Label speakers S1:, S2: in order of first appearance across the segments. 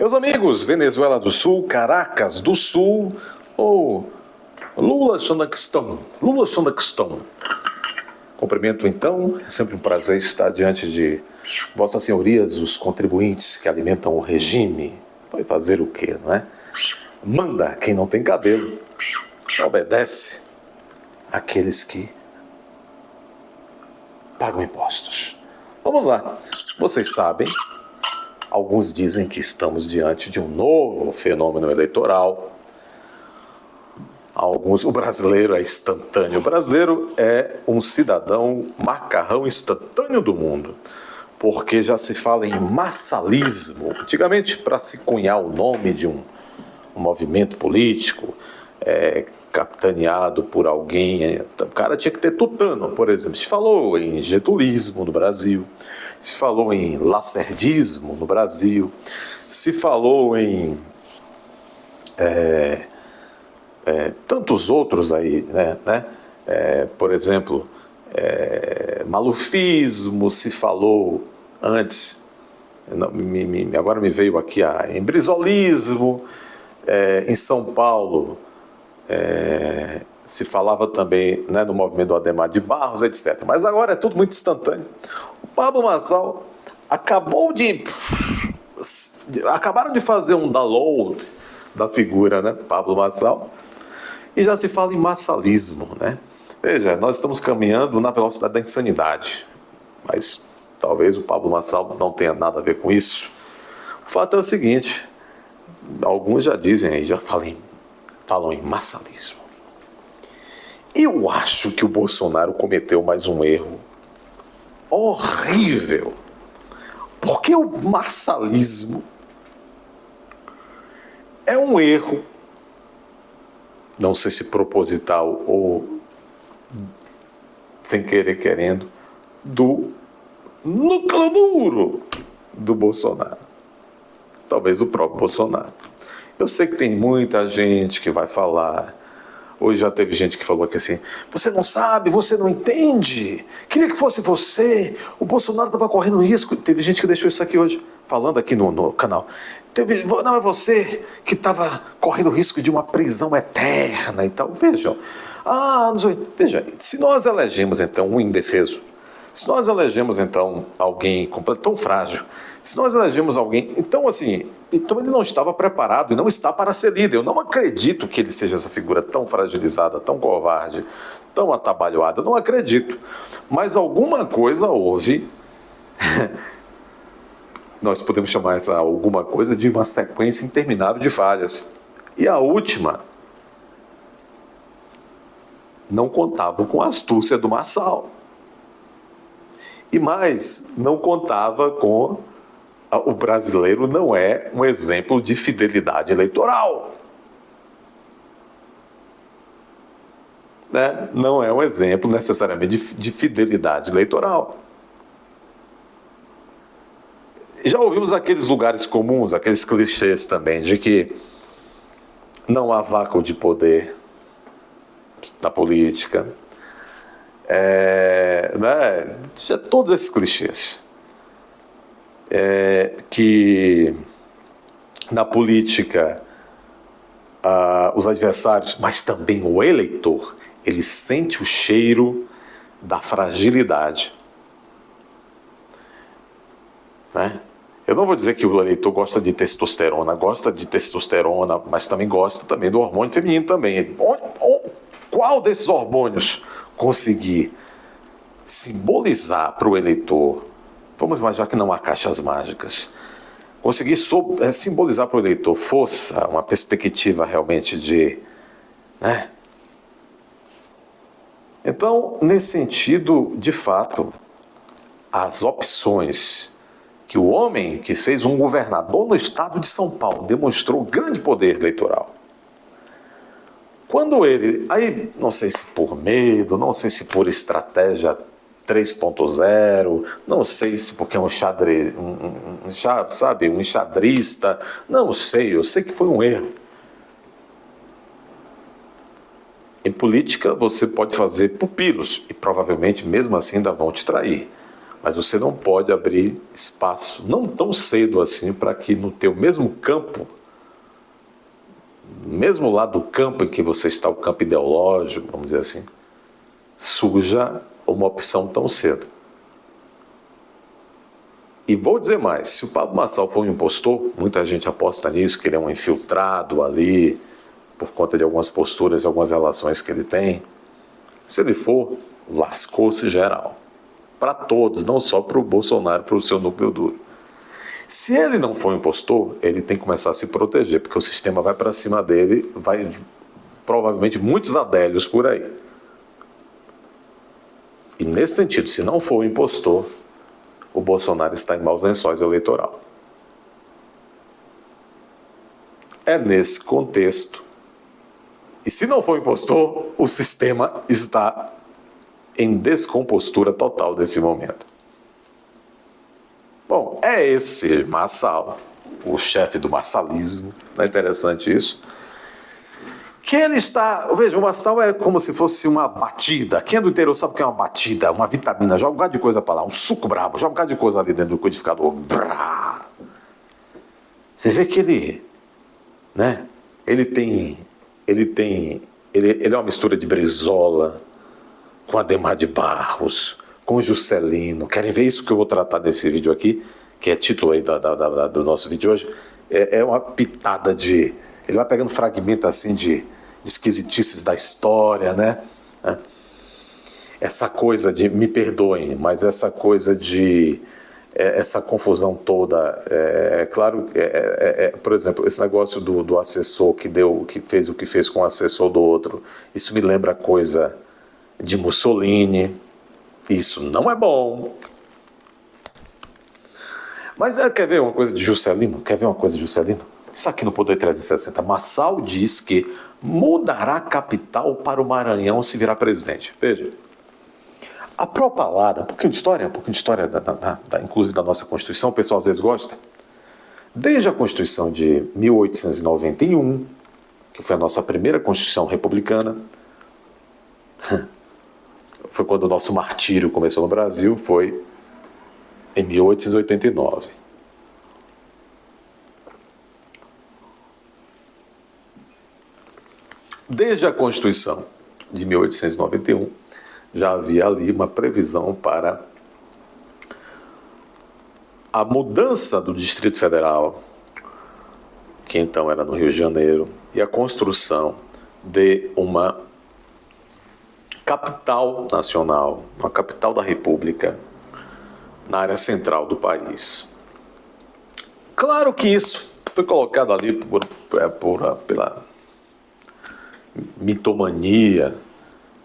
S1: Meus amigos, Venezuela do Sul, Caracas do Sul, ou Lula Xandaquistão. Cumprimento então, é sempre um prazer estar diante de vossas senhorias, os contribuintes que alimentam o regime. Vai fazer o quê, não é? Manda quem não tem cabelo, obedece aqueles que pagam impostos. Vamos lá, vocês sabem, alguns dizem que estamos diante de um novo fenômeno eleitoral. O brasileiro é instantâneo. O brasileiro é um cidadão macarrão instantâneo do mundo, porque já se fala em massalismo. Antigamente, para se cunhar o nome de um movimento político, capitaneado por alguém, o cara tinha que ter tutano, por exemplo. Se falou em getulismo no Brasil, se falou em lacerdismo no Brasil, se falou em tantos outros aí, né? Por exemplo, malufismo, se falou antes, agora me veio aqui em brisolismo, em São Paulo, se falava também, né, no movimento do Adhemar de Barros, etc. Mas agora é tudo muito instantâneo. O Pablo Marçal acabaram de fazer um download da figura, né, Pablo Marçal, e já se fala em massalismo, né? Veja, nós estamos caminhando na velocidade da insanidade, mas talvez o Pablo Marçal não tenha nada a ver com isso. O fato é o seguinte, alguns já dizem aí, falam em massalismo. Eu acho que o Bolsonaro cometeu mais um erro horrível, porque o massalismo é um erro, não sei se proposital ou sem querer querendo, do núcleo duro do Bolsonaro. Talvez o próprio Bolsonaro. Eu sei que tem muita gente que vai falar. Hoje já teve gente que falou aqui assim: você não sabe, você não entende. Queria que fosse você. O Bolsonaro estava correndo risco. Teve gente que deixou isso aqui hoje, falando aqui no canal. Não é você que estava correndo risco de uma prisão eterna e tal. Vejam. Veja, se nós elegemos então um indefeso, se nós elegemos então alguém tão frágil, se nós elegemos alguém, então ele não estava preparado e não está para ser líder. Eu não acredito que ele seja essa figura tão fragilizada, tão covarde, tão atabalhoada. Eu não acredito. Mas alguma coisa houve. Nós podemos chamar essa alguma coisa de uma sequência interminável de falhas. E a última não contava com a astúcia do Marçal. E mais, não contava com... O brasileiro não é um exemplo de fidelidade eleitoral. Né? Não é um exemplo necessariamente de fidelidade eleitoral. Já ouvimos aqueles lugares comuns, aqueles clichês também, de que não há vácuo de poder na política. Né? Todos esses clichês. Que na política os adversários, mas também o eleitor, ele sente o cheiro da fragilidade. Né? Eu não vou dizer que o eleitor gosta de testosterona, mas também gosta também do hormônio feminino também. Qual desses hormônios conseguir simbolizar para o eleitor? Vamos imaginar que não há caixas mágicas. Conseguir simbolizar para o eleitor força, uma perspectiva realmente de... Né? Então, nesse sentido, de fato, as opções que o homem que fez um governador no estado de São Paulo demonstrou grande poder eleitoral. Quando ele... Aí, não sei se por medo, não sei se por estratégia 3.0, não sei se porque é um enxadrista, não sei, eu sei que foi um erro. Em política você pode fazer pupilos e provavelmente mesmo assim ainda vão te trair. Mas você não pode abrir espaço, não tão cedo assim, para que no teu mesmo campo, mesmo lá do campo em que você está, o campo ideológico, vamos dizer assim, surja uma opção tão cedo. E vou dizer mais, se o Pablo Marçal for um impostor, muita gente aposta nisso, que ele é um infiltrado ali, por conta de algumas posturas, algumas relações que ele tem. Se ele for, lascou-se geral. Para todos, não só para o Bolsonaro, para o seu núcleo duro. Se ele não for um impostor, ele tem que começar a se proteger, porque o sistema vai para cima dele, vai provavelmente muitos adélios por aí. E nesse sentido, se não for um impostor, o Bolsonaro está em maus lençóis eleitoral. É nesse contexto. E se não for impostor, o sistema está em descompostura total desse momento. Bom, é esse Marçal, o chefe do marçalismo, não é interessante isso? Que ele está... Veja, o Marçal é como se fosse uma batida. Quem é do interior sabe o que é uma batida, uma vitamina. Joga um bocado de coisa para lá, um suco brabo, joga um bocado de coisa ali dentro do liquidificador. Brá. Você vê que ele... né? Ele é uma mistura de Brizola com Adhemar de Barros, com Juscelino. Querem ver isso que eu vou tratar nesse vídeo aqui, que é título aí do nosso vídeo hoje? É uma pitada de... Ele vai pegando fragmentos assim de esquisitices da história, né? Essa coisa de... Me perdoem, mas essa coisa de... essa confusão toda, claro, por exemplo, esse negócio do assessor que fez o que fez com o assessor do outro, isso me lembra coisa de Mussolini, isso não é bom. Mas quer ver uma coisa de Juscelino? Isso aqui no Poder 360, Marçal diz que mudará a capital para o Maranhão se virar presidente. Veja. A propalada, um pouquinho de história, inclusive da nossa Constituição, o pessoal às vezes gosta. Desde a Constituição de 1891, que foi a nossa primeira Constituição republicana, foi quando o nosso martírio começou no Brasil, foi em 1889. Desde a Constituição de 1891, já havia ali uma previsão para a mudança do Distrito Federal, que então era no Rio de Janeiro, e a construção de uma capital nacional, uma capital da República, na área central do país. Claro que isso foi colocado ali pela mitomania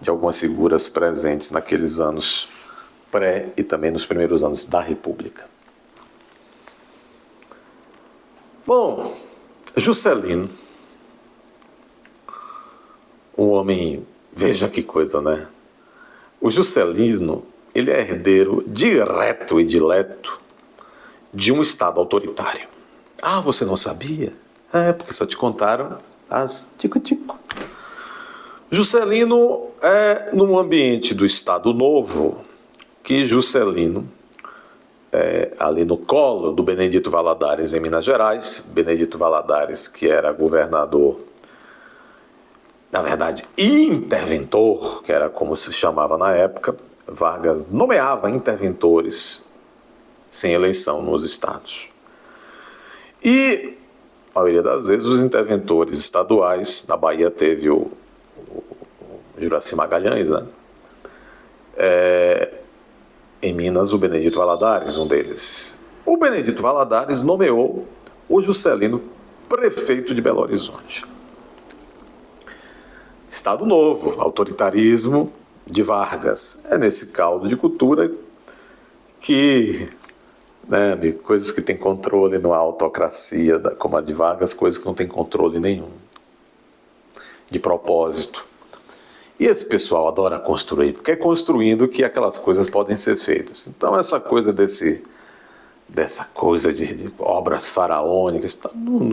S1: de algumas figuras presentes naqueles anos pré e também nos primeiros anos da República. Bom, Juscelino, um homem, veja que coisa, né? O Juscelino, ele é herdeiro direto e dileto de um Estado autoritário. Ah, você não sabia? Porque só te contaram as tico-tico. Juscelino é num ambiente do Estado Novo que Juscelino, ali no colo do Benedito Valadares em Minas Gerais, Benedito Valadares que era governador, na verdade interventor, que era como se chamava na época, Vargas nomeava interventores sem eleição nos estados. E, a maioria das vezes, os interventores estaduais, na Bahia teve o Juraci Magalhães, né? Em Minas, o Benedito Valadares, um deles. O Benedito Valadares nomeou o Juscelino prefeito de Belo Horizonte. Estado Novo, autoritarismo de Vargas. É nesse caldo de cultura que, né, coisas que tem controle numa autocracia como a de Vargas, coisas que não tem controle nenhum, de propósito. E esse pessoal adora construir, porque é construindo que aquelas coisas podem ser feitas. Então essa coisa dessa coisa de obras faraônicas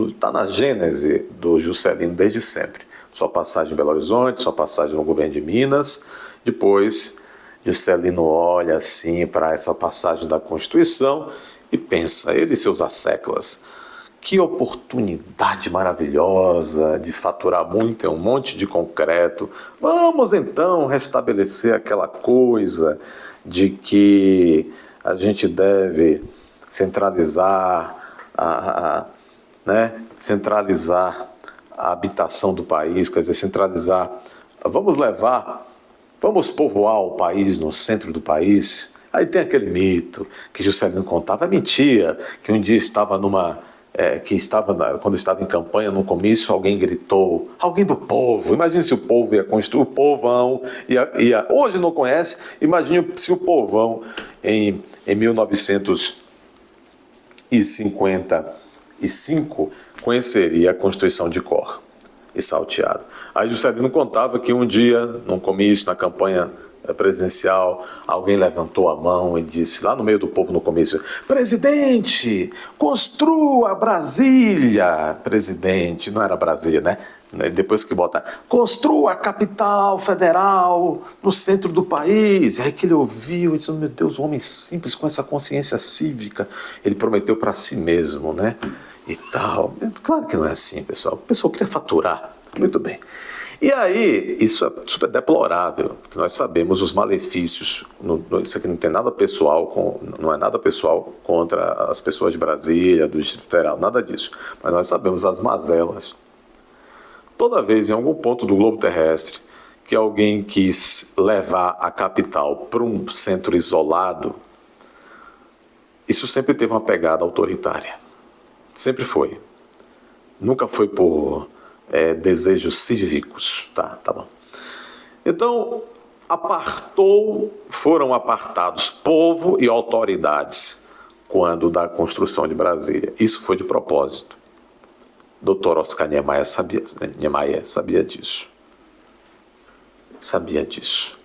S1: está na gênese do Juscelino desde sempre. Sua passagem em Belo Horizonte, sua passagem no governo de Minas, depois Juscelino olha assim para essa passagem da Constituição e pensa, ele e seus asseclas, que oportunidade maravilhosa de faturar muito, é um monte de concreto. Vamos então restabelecer aquela coisa de que a gente deve centralizar centralizar a habitação do país, quer dizer, centralizar. Vamos povoar o país no centro do país. Aí tem aquele mito que Juscelino contava, é mentira, que um dia estava quando estava em campanha, num comício, alguém gritou, alguém do povo, imagine se o povo ia construir, o povão, hoje não conhece, imagine se o povão em 1955 conheceria a Constituição de cor e salteado. Aí Juscelino contava que um dia, num comício, na campanha presidencial, alguém levantou a mão e disse, lá no meio do povo no comício, presidente, construa Brasília. Presidente, não era Brasília, né? Depois que bota, construa a capital federal no centro do país. E aí que ele ouviu e disse, meu Deus, um homem simples com essa consciência cívica, ele prometeu para si mesmo, né? E tal. Claro que não é assim, pessoal. O pessoal queria faturar. Muito bem. E aí, isso é super deplorável, porque nós sabemos os malefícios. Isso aqui não tem nada pessoal, não é nada pessoal contra as pessoas de Brasília, do Distrito Federal, nada disso. Mas nós sabemos as mazelas. Toda vez, em algum ponto do globo terrestre, que alguém quis levar a capital para um centro isolado, isso sempre teve uma pegada autoritária. Sempre foi. Nunca foi por desejos cívicos. Tá bom. Então, foram apartados povo e autoridades quando da construção de Brasília. Isso foi de propósito. Dr. Oscar Niemeyer sabia disso. Sabia disso.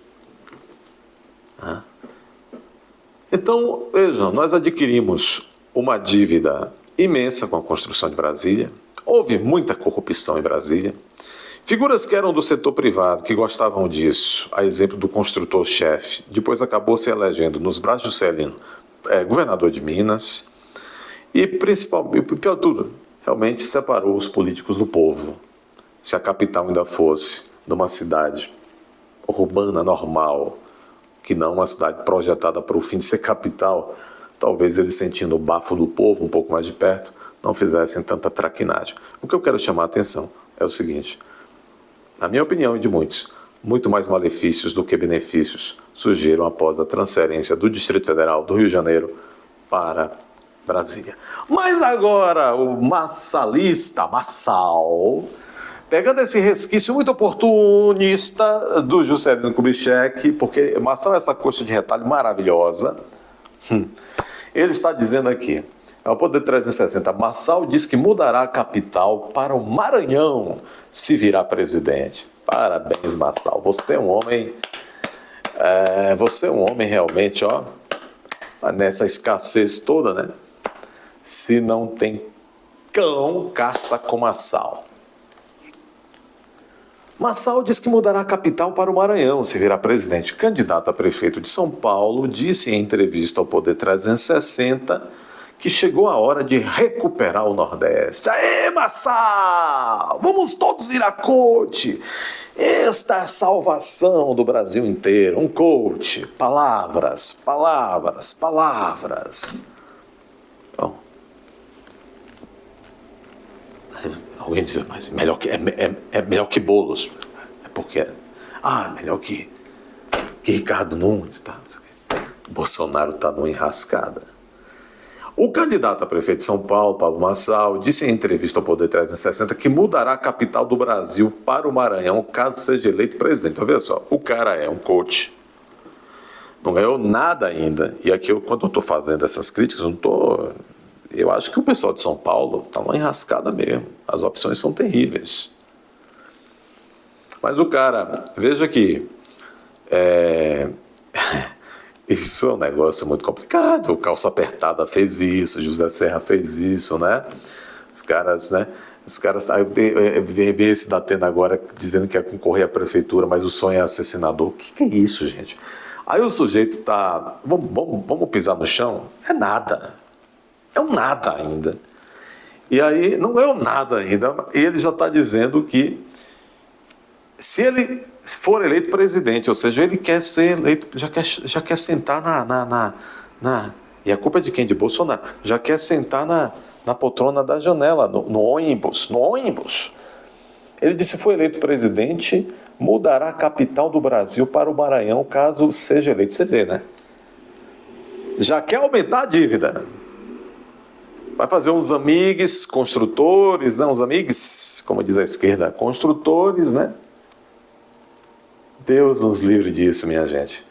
S1: Então, vejam, nós adquirimos uma dívida imensa com a construção de Brasília. Houve muita corrupção em Brasília. Figuras que eram do setor privado, que gostavam disso, a exemplo do construtor-chefe, depois acabou se elegendo nos braços de Juscelino, governador de Minas, e principalmente, pior de tudo, realmente separou os políticos do povo. Se a capital ainda fosse numa cidade urbana normal, que não uma cidade projetada para o fim de ser capital, talvez eles, sentindo o bafo do povo um pouco mais de perto, não fizessem tanta traquinagem. O que eu quero chamar a atenção é o seguinte, na minha opinião e de muitos, muito mais malefícios do que benefícios surgiram após a transferência do Distrito Federal do Rio de Janeiro para Brasília. Mas agora o massalista, Massal, pegando esse resquício muito oportunista do Juscelino Kubitschek, porque Massal é essa coxa de retalho maravilhosa, ele está dizendo aqui, é o Poder 360, Massal diz que mudará a capital para o Maranhão se virar presidente. Parabéns, Massal. Você é um homem realmente, ó, nessa escassez toda, né? Se não tem cão, caça com Massal. Massal diz que mudará a capital para o Maranhão se virar presidente. Candidato a prefeito de São Paulo disse em entrevista ao Poder 360 que chegou a hora de recuperar o Nordeste. Aê, Massal! Vamos todos ir a coach! Esta é a salvação do Brasil inteiro. Um coach. Palavras, palavras, palavras. Bom. Alguém diz, mas melhor é melhor que Boulos. É porque... melhor que Ricardo Nunes. Tá? Bolsonaro está numa enrascada. O candidato a prefeito de São Paulo, Pablo Massal, disse em entrevista ao Poder 360 que mudará a capital do Brasil para o Maranhão caso seja eleito presidente. Então, veja só, o cara é um coach, não ganhou nada ainda. E aqui, quando eu estou fazendo essas críticas, eu acho que o pessoal de São Paulo está numa enrascada mesmo. As opções são terríveis. Mas o cara, veja que... Isso é um negócio muito complicado. O Calça Apertada fez isso, José Serra fez isso, né? Os caras vem esse da Atena agora dizendo que ia concorrer à prefeitura, mas o sonho é ser senador. O que é isso, gente? Aí o sujeito tá, vamos pisar no chão? É nada. É um nada ainda. E aí, não é um nada ainda, e ele já está dizendo que se ele for eleito presidente, ou seja, ele quer ser eleito, já quer sentar e a culpa é de quem? De Bolsonaro. Já quer sentar na poltrona da janela, no ônibus. Ele disse que se for eleito presidente, mudará a capital do Brasil para o Maranhão, caso seja eleito. Você vê, né? Já quer aumentar a dívida. Vai fazer uns amigos construtores, né? Uns amigos, como diz a esquerda, construtores, né? Deus nos livre disso, minha gente.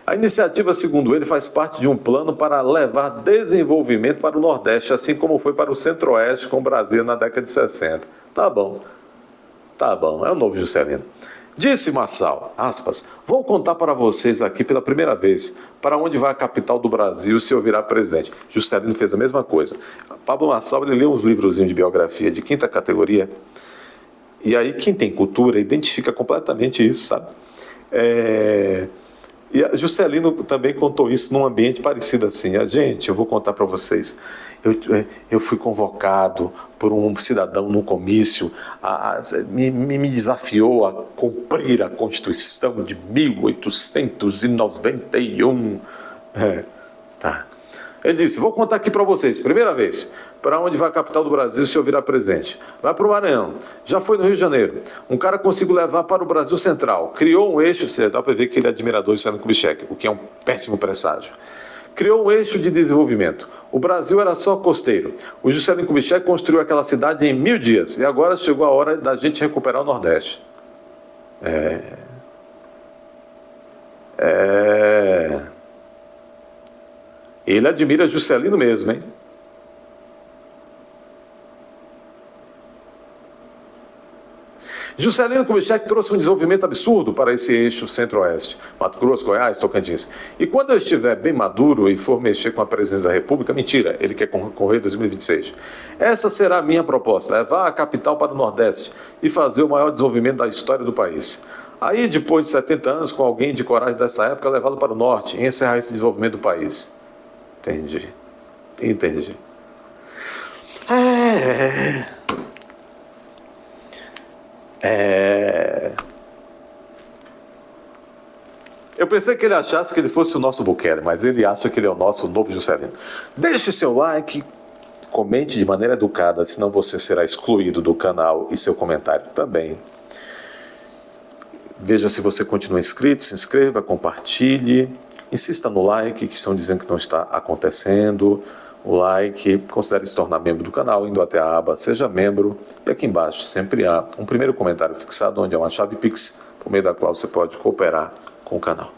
S1: A iniciativa, segundo ele, faz parte de um plano para levar desenvolvimento para o Nordeste, assim como foi para o Centro-Oeste com Brasília na década de 60. Tá bom, é o novo Juscelino. Disse Marçal, aspas, vou contar para vocês aqui pela primeira vez para onde vai a capital do Brasil se eu virar presidente. Juscelino fez a mesma coisa. Pablo Marçal, ele leu uns livrozinhos de biografia de quinta categoria, e aí quem tem cultura identifica completamente isso, sabe? E a Juscelino também contou isso num ambiente parecido assim. Gente, eu vou contar para vocês. Eu fui convocado por um cidadão no comício, me desafiou a cumprir a Constituição de 1891. Tá. Ele disse, vou contar aqui para vocês, primeira vez, para onde vai a capital do Brasil se eu virar presidente. Vai para o Maranhão, já foi no Rio de Janeiro. Um cara conseguiu levar para o Brasil Central, criou um eixo, dá para ver que ele é admirador de Juscelino Kubitschek, o que é um péssimo presságio. Criou um eixo de desenvolvimento. O Brasil era só costeiro. O Juscelino Kubitschek construiu aquela cidade em 1000 dias. E agora chegou a hora da gente recuperar o Nordeste. Ele admira Juscelino mesmo, hein? Juscelino Kubitschek trouxe um desenvolvimento absurdo para esse eixo centro-oeste, Mato Grosso, Goiás, Tocantins. E quando eu estiver bem maduro e for mexer com a presidência da República, mentira, ele quer concorrer em 2026. Essa será a minha proposta, levar a capital para o Nordeste e fazer o maior desenvolvimento da história do país. Aí, depois de 70 anos, com alguém de coragem dessa época, levá-lo para o Norte e encerrar esse desenvolvimento do país. Entendi. Eu pensei que ele achasse que ele fosse o nosso Bukele, mas ele acha que ele é o nosso novo Juscelino. Deixe seu like, comente de maneira educada, senão você será excluído do canal e seu comentário também. Veja se você continua inscrito, se inscreva, compartilhe, insista no like, que estão dizendo que não está acontecendo. O like, considere se tornar membro do canal, indo até a aba Seja Membro, e aqui embaixo sempre há um primeiro comentário fixado, onde há uma chave Pix, por meio da qual você pode cooperar com o canal.